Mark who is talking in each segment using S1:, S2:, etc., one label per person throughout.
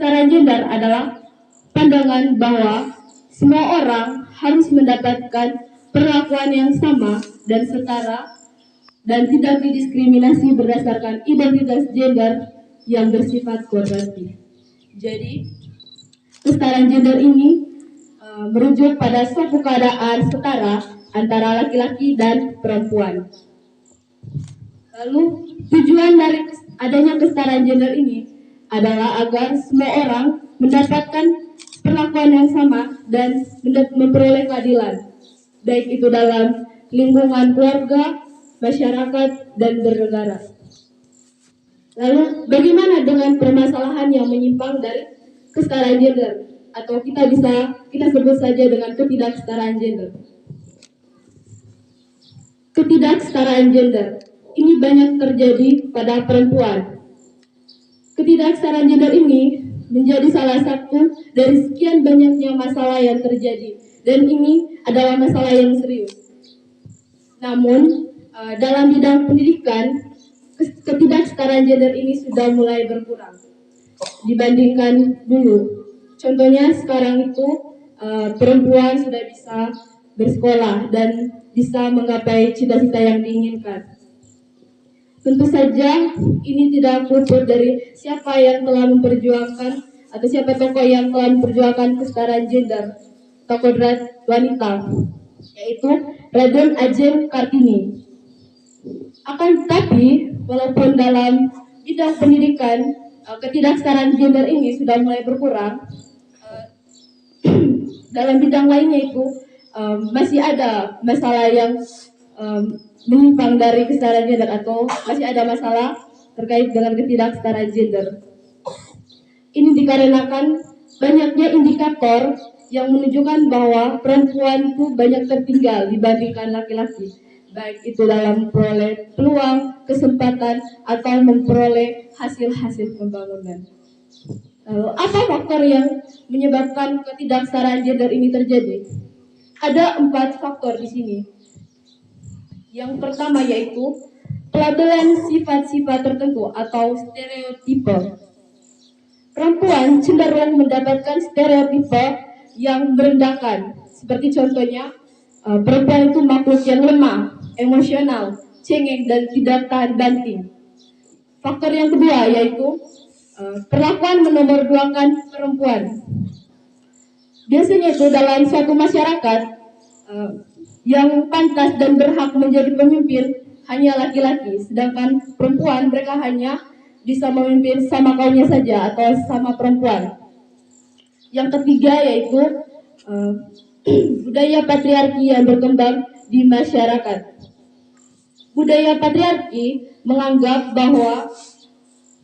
S1: kesetaraan gender adalah pandangan bahwa semua orang harus mendapatkan perlakuan yang sama dan setara dan tidak didiskriminasi berdasarkan identitas gender yang bersifat kodratif. Jadi, kesetaraan gender ini merujuk pada suatu keadaan setara antara laki-laki dan perempuan. Lalu, tujuan dari adanya kesetaraan gender ini adalah agar semua orang mendapatkan perlakuan yang sama dan memperoleh keadilan, baik itu dalam lingkungan keluarga, masyarakat, dan bernegara. Lalu, bagaimana dengan permasalahan yang menyimpang dari kesetaraan gender? Atau kita sebut saja dengan ketidaksetaraan gender. Ketidaksetaraan gender ini banyak terjadi pada perempuan. Ketidaksetaraan gender ini menjadi salah satu dari sekian banyaknya masalah yang terjadi, dan ini adalah masalah yang serius. Namun, dalam bidang pendidikan, ketidaksetaraan gender ini sudah mulai berkurang dibandingkan dulu. Contohnya sekarang itu perempuan sudah bisa bersekolah dan bisa menggapai cita-cita yang diinginkan. Tentu saja ini tidak luput dari siapa yang telah memperjuangkan atau siapa tokoh yang telah memperjuangkan kesetaraan gender atau kodrat wanita, yaitu Raden Ajeng Kartini. Akan tetapi, walaupun dalam bidang pendidikan ketidaksetaraan gender ini sudah mulai berkurang, dalam bidang lainnya itu masih ada masalah yang menyimpang dari kesetaraan gender atau masih ada masalah terkait dengan ketidaksetaraan gender. Ini dikarenakan banyaknya indikator yang menunjukkan bahwa perempuan itu banyak tertinggal dibandingkan laki-laki, baik itu dalam memperoleh peluang, kesempatan, atau memperoleh hasil-hasil pembangunan. Lalu, apa faktor yang menyebabkan ketidaksetaraan gender ini terjadi? Ada 4 faktor di sini. Yang pertama yaitu pelabelan sifat-sifat tertentu atau stereotipe. Perempuan cenderung mendapatkan stereotipe yang merendahkan, seperti contohnya perempuan itu makhluk yang lemah, emosional, cengeng, dan tidak tahan banting. Faktor yang kedua yaitu perlakuan menomorduakan perempuan. Biasanya itu dalam suatu masyarakat yang pantas dan berhak menjadi pemimpin hanya laki-laki, sedangkan perempuan mereka hanya bisa memimpin sama kaumnya saja atau sama perempuan. Yang ketiga yaitu budaya patriarki yang berkembang di masyarakat. Budaya patriarki menganggap bahwa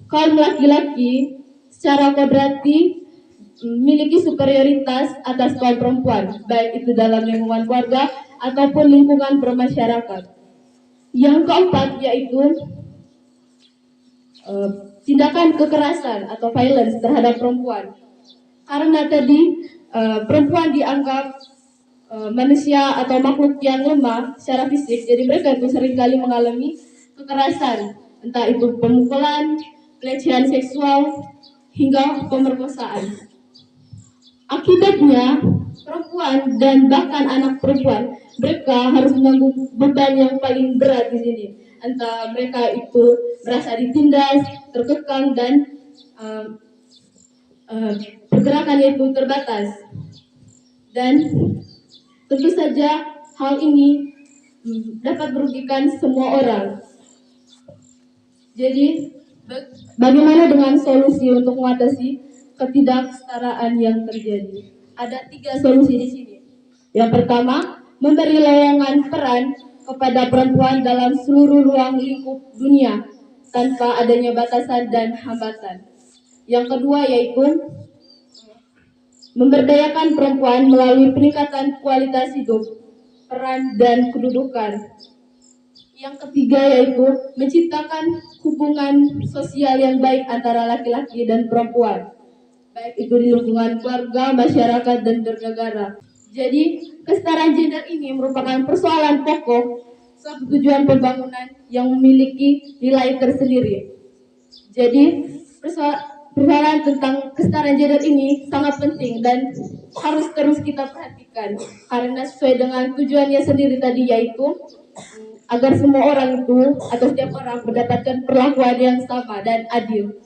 S1: kaum laki-laki secara kodrati memiliki superioritas atas kaum perempuan, baik itu dalam lingkungan keluarga ataupun lingkungan bermasyarakat. Yang keempat yaitu tindakan kekerasan atau violence terhadap perempuan. Karena tadi perempuan dianggap manusia atau makhluk yang lemah secara fisik, jadi mereka itu seringkali mengalami kekerasan, entah itu pemukulan, pelecehan seksual, hingga pemerkosaan. Akibatnya, perempuan dan bahkan anak perempuan, mereka harus menanggung beban yang paling berat di sini. Entah mereka itu merasa ditindas, terkekang, dan pergerakannya itu terbatas. Dan tentu saja hal ini dapat merugikan semua orang. Jadi, bagaimana dengan solusi untuk mengatasi ketidaksetaraan yang terjadi? Ada 3 solusi di sini. Yang pertama, memberi lowongan peran kepada perempuan dalam seluruh ruang lingkup dunia tanpa adanya batasan dan hambatan. Yang kedua yaitu memberdayakan perempuan melalui peningkatan kualitas hidup, peran, dan kedudukan. Yang ketiga yaitu menciptakan hubungan sosial yang baik antara laki-laki dan perempuan, baik itu di lingkungan keluarga, masyarakat, dan bernegara. Jadi, kesetaraan gender ini merupakan persoalan pokok suatu tujuan pembangunan yang memiliki nilai tersendiri. Jadi, persoalan tentang kesetaraan gender ini sangat penting dan harus terus kita perhatikan karena sesuai dengan tujuannya sendiri tadi, yaitu agar semua orang itu atau setiap orang mendapatkan perlakuan yang sama dan adil,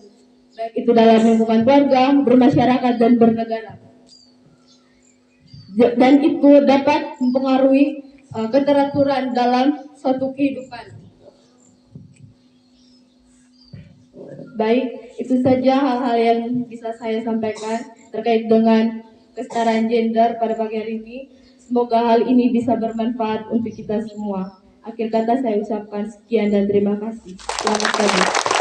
S1: baik itu dalam lingkungan keluarga, bermasyarakat, dan bernegara. Dan itu dapat mempengaruhi keteraturan dalam suatu kehidupan. Baik, itu saja hal-hal yang bisa saya sampaikan terkait dengan kesetaraan gender pada pagi hari ini. Semoga hal ini bisa bermanfaat untuk kita semua. Akhir kata saya ucapkan sekian dan terima kasih. Selamat pagi.